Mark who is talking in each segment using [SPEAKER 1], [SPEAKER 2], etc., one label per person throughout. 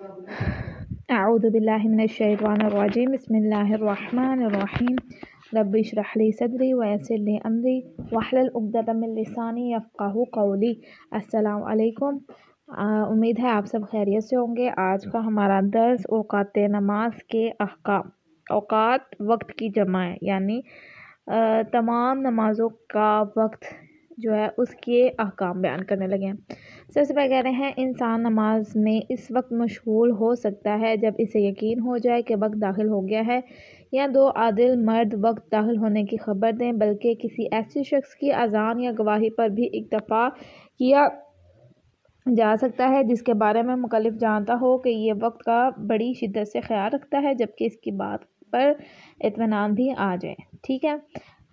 [SPEAKER 1] اعوذ باللہ من الشیطان الرجیم بسم اللہ الرحمن الرحیم رب اشرح لی صدری ویسر لی امری واحلل عقدۃ من لسانی یفقہوا قولی۔ السلام علیکم، امید ہے آپ سب خیریت سے ہوں گے۔ آج کا ہمارا درس اوقات نماز کے احکام۔ اوقات وقت کی جمع ہے، یعنی تمام نمازوں کا وقت جو ہے اس کے احکام بیان کرنے لگے ہیں۔ سب سے پہلے کہہ رہے ہیں انسان نماز میں اس وقت مشغول ہو سکتا ہے جب اسے یقین ہو جائے کہ وقت داخل ہو گیا ہے، یا دو عادل مرد وقت داخل ہونے کی خبر دیں، بلکہ کسی ایسے شخص کی اذان یا گواہی پر بھی اکتفا کیا جا سکتا ہے جس کے بارے میں مکلف جانتا ہو کہ یہ وقت کا بڑی شدت سے خیال رکھتا ہے، جبکہ اس کی بات پر اطمینان بھی آ جائے۔ ٹھیک ہے،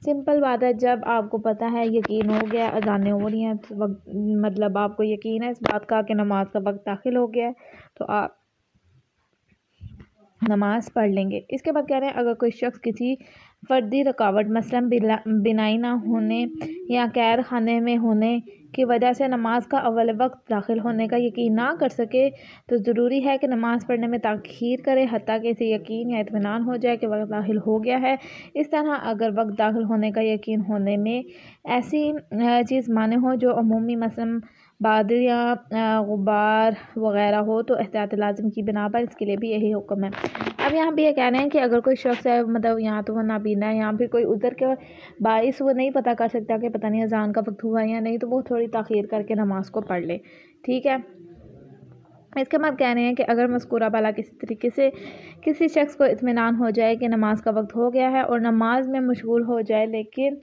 [SPEAKER 1] سمپل بات ہے، جب آپ کو پتہ ہے، یقین ہو گیا، اذانیں ہو رہی ہیں، مطلب آپ کو یقین ہے اس بات کا کہ نماز کا وقت داخل ہو گیا ہے، تو آپ نماز پڑھ لیں گے۔ اس کے بعد کہہ رہے ہیں اگر کوئی شخص کسی فردی رکاوٹ مثلاً بینائی نہ ہونے یا قید خانے میں ہونے کی وجہ سے نماز کا اول وقت داخل ہونے کا یقین نہ کر سکے تو ضروری ہے کہ نماز پڑھنے میں تاخیر کرے حتیٰ کہ اسے یقین یا اطمینان ہو جائے کہ وقت داخل ہو گیا ہے۔ اس طرح اگر وقت داخل ہونے کا یقین ہونے میں ایسی چیز مانع ہو جو عمومی مثلاً بادل یا غبار وغیرہ ہو تو احتیاط لازم کی بنا پر اس کے لیے بھی یہی حکم ہے۔ اب یہاں بھی یہ کہہ رہے ہیں کہ اگر کوئی شخص ہے، مطلب یہاں تو وہ نابینا ہے، یہاں پھر کوئی عذر کے باعث وہ نہیں پتہ کر سکتا کہ پتہ نہیں اذان کا وقت ہوا ہے یا نہیں، تو وہ تھوڑی تاخیر کر کے نماز کو پڑھ لے۔ ٹھیک ہے، اس کے بعد کہہ رہے ہیں کہ اگر مذکورہ بالا کسی طریقے سے کسی شخص کو اطمینان ہو جائے کہ نماز کا وقت ہو گیا ہے اور نماز میں مشغول ہو جائے، لیکن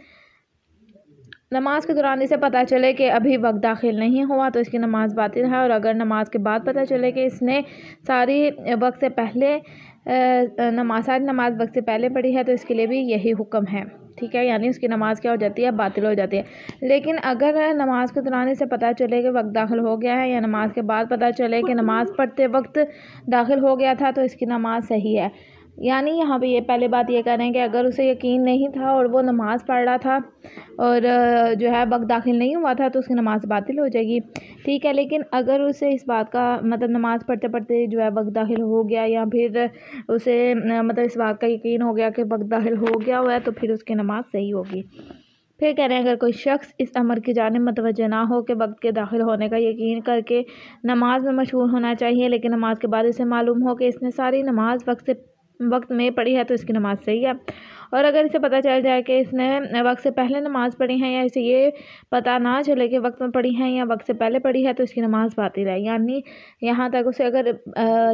[SPEAKER 1] نماز کے دوران اسے پتہ چلے کہ ابھی وقت داخل نہیں ہوا تو اس کی نماز باطل ہے، اور اگر نماز کے بعد پتہ چلے کہ اس نے ساری نماز وقت سے پہلے پڑھی ہے تو اس کے لیے بھی یہی حکم ہے۔ ٹھیک ہے، یعنی اس کی نماز کیا ہو جاتی ہے؟ باطل ہو جاتی ہے۔ لیکن اگر نماز کے دوران اسے پتہ چلے کہ وقت داخل ہو گیا ہے، یا نماز کے بعد پتہ چلے کہ نماز پڑھتے وقت داخل ہو گیا تھا تو اس کی نماز صحیح ہے۔ یعنی یہاں پہ یہ پہلے بات یہ کہہ رہے ہیں کہ اگر اسے یقین نہیں تھا اور وہ نماز پڑھ رہا تھا اور جو ہے وقت داخل نہیں ہوا تھا تو اس کی نماز باطل ہو جائے گی۔ ٹھیک ہے، لیکن اگر اسے اس بات کا مطلب نماز پڑھتے پڑھتے جو ہے وقت داخل ہو گیا، یا پھر اسے مطلب اس بات کا یقین ہو گیا کہ وقت داخل ہو گیا ہوا ہے، تو پھر اس کی نماز صحیح ہوگی۔ پھر کہہ رہے ہیں اگر کوئی شخص اس امر کی جانب متوجہ نہ ہو کہ وقت کے داخل ہونے کا یقین کر کے نماز میں مشغول ہونا چاہیے، لیکن نماز کے بعد اسے معلوم ہو کہ اس نے ساری نماز وقت میں پڑھی ہے تو اس کی نماز صحیح ہے۔ اور اگر اسے پتہ چل جائے کہ اس نے وقت سے پہلے نماز پڑھی ہے، یا اسے یہ پتہ نہ چلے کہ وقت میں پڑھی ہے یا وقت سے پہلے پڑھی ہے، تو اس کی نماز باطل ہے۔ یعنی یہاں تک اسے اگر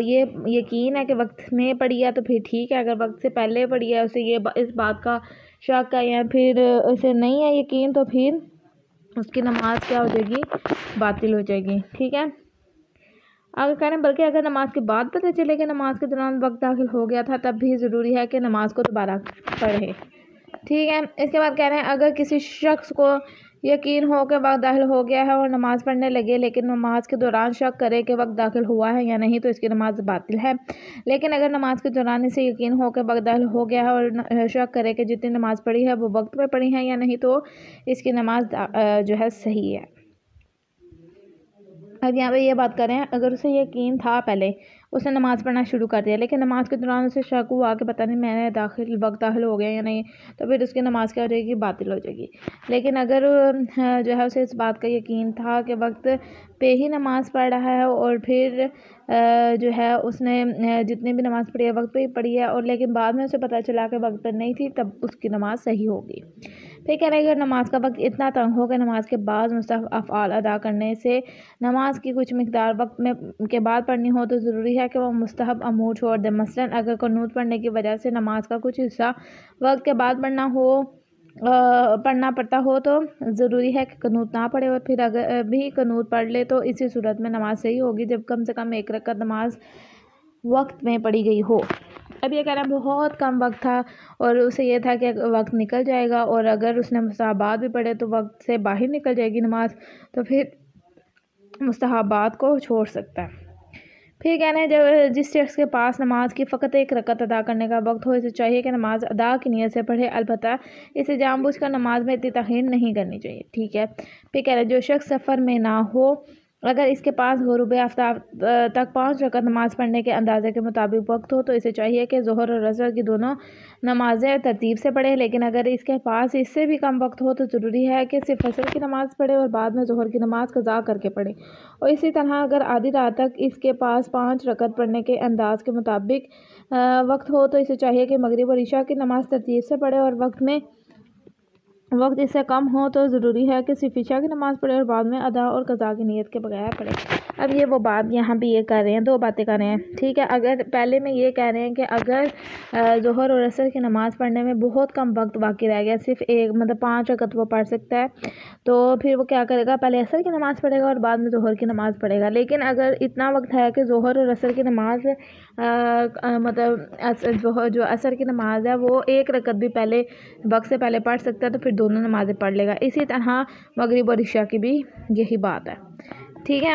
[SPEAKER 1] یہ یقین ہے کہ وقت میں پڑھی ہے تو پھر ٹھیک ہے، اگر وقت سے پہلے پڑھی ہے، اسے یہ اس بات کا شک ہے یا پھر اسے نہیں ہے یقین، تو پھر اس کی نماز کیا ہو جائے گی؟ باطل ہو جائے گی۔ ٹھیک ہے، اگر کہہ رہے ہیں بلکہ اگر نماز کے بعد پتہ چلے کہ نماز کے دوران وقت داخل ہو گیا تھا تب بھی ضروری ہے کہ نماز کو دوبارہ پڑھے۔ ٹھیک ہے، اس کے بعد کہہ رہے ہیں اگر کسی شخص کو یقین ہو کہ وقت داخل ہو گیا ہے اور نماز پڑھنے لگے، لیکن نماز کے دوران شک کرے کہ وقت داخل ہوا ہے یا نہیں، تو اس کی نماز باطل ہے۔ لیکن اگر نماز کے دوران اسے یقین ہو کہ وقت داخل ہو گیا ہے اور شک کرے کہ جتنی نماز پڑھی ہے وہ وقت میں پڑھی ہے یا نہیں، تو اس کی نماز جو ہے صحیح ہے۔ اب یہاں پہ یہ بات کریں اگر اسے یقین تھا، پہلے اس نے نماز پڑھنا شروع کر دیا، لیکن نماز کے دوران اسے شک ہوا کہ پتہ نہیں میں نے وقت داخل ہو گیا یا نہیں، تو پھر اس کی نماز کیا ہو جائے گی؟ باطل ہو جائے گی۔ لیکن اگر جو ہے اسے اس بات کا یقین تھا کہ وقت پہ ہی نماز پڑھ رہا ہے، اور پھر جو ہے اس نے جتنی بھی نماز پڑھی ہے وقت پہ ہی پڑھی ہے، اور لیکن بعد میں اسے پتہ چلا کہ وقت پہ نہیں تھی، تب اس کی نماز صحیح ہوگی۔ پھر کہہ رہے ہیں اگر نماز کا وقت اتنا تنگ ہو کہ نماز کے بعد مستحب افعال ادا کرنے سے نماز کی کچھ مقدار وقت کے بعد پڑھنی ہو، تو ضروری ہے کہ وہ مستحب امور چھوڑ دے۔ مثلاً اگر قنوت پڑھنے کی وجہ سے نماز کا کچھ حصہ وقت کے بعد پڑھنا پڑتا ہو تو ضروری ہے کہ قنوت نہ پڑھے، اور پھر اگر بھی قنوت پڑھ لے تو اسی صورت میں نماز صحیح ہوگی جب کم سے کم ایک رکعت نماز وقت میں پڑھی گئی ہو۔ اب یہ کہہ رہا ہے بہت کم وقت تھا اور اسے یہ تھا کہ وقت نکل جائے گا، اور اگر اس نے مستحبات بھی پڑھے تو وقت سے باہر نکل جائے گی نماز، تو پھر مستحبات کو چھوڑ سکتا ہے۔ پھر کہنا ہے جس شخص کے پاس نماز کی فقط ایک رکعت ادا کرنے کا وقت ہو، اسے چاہیے کہ نماز ادا کی نیت سے پڑھے، البتہ اسے جان بوجھ کر نماز میں اتنی تاخیر نہیں کرنی چاہیے۔ ٹھیک ہے، پھر کہہ رہا ہے جو شخص سفر میں نہ ہو اگر اس کے پاس غروب آفتاب تک 5 رکعت نماز پڑھنے کے اندازے کے مطابق وقت ہو تو اسے چاہیے کہ ظہر اور عصر کی دونوں نمازیں ترتیب سے پڑھے، لیکن اگر اس کے پاس اس سے بھی کم وقت ہو تو ضروری ہے کہ صرف عصر کی نماز پڑھے اور بعد میں ظہر کی نماز قضا کر کے پڑھے۔ اور اسی طرح اگر آدھی رات تک اس کے پاس 5 رکعت پڑھنے کے انداز کے مطابق وقت ہو تو اسے چاہیے کہ مغرب اور عشاء کی نماز ترتیب سے پڑھے، اور وقت اس سے کم ہو تو ضروری ہے کہ صرف عشاء کی نماز پڑھے اور بعد میں ادا اور قضا کی نیت کے بغیر پڑھے۔ اب یہ وہ بات یہاں بھی یہ کر رہے ہیں، 2 باتیں کر رہے ہیں، ٹھیک ہے۔ اگر پہلے میں یہ کہہ رہے ہیں کہ اگر ظہر اور عصر کی نماز پڑھنے میں بہت کم وقت باقی رہ گیا، صرف ایک 5 رکعت وہ پڑھ سکتا ہے، تو پھر وہ کیا کرے گا، پہلے عصر کی نماز پڑھے گا اور بعد میں ظہر کی نماز پڑھے گا۔ لیکن اگر اتنا وقت ہے کہ ظہر اور عصر کی نماز جو عصر کی نماز ہے وہ 1 رکعت بھی پہلے وقت سے پہلے پڑھ سکتا ہے تو پھر دونوں نمازیں پڑھ لے گا۔ اسی طرح مغرب اور عشاء کی بھی یہی بات ہے، ٹھیک ہے۔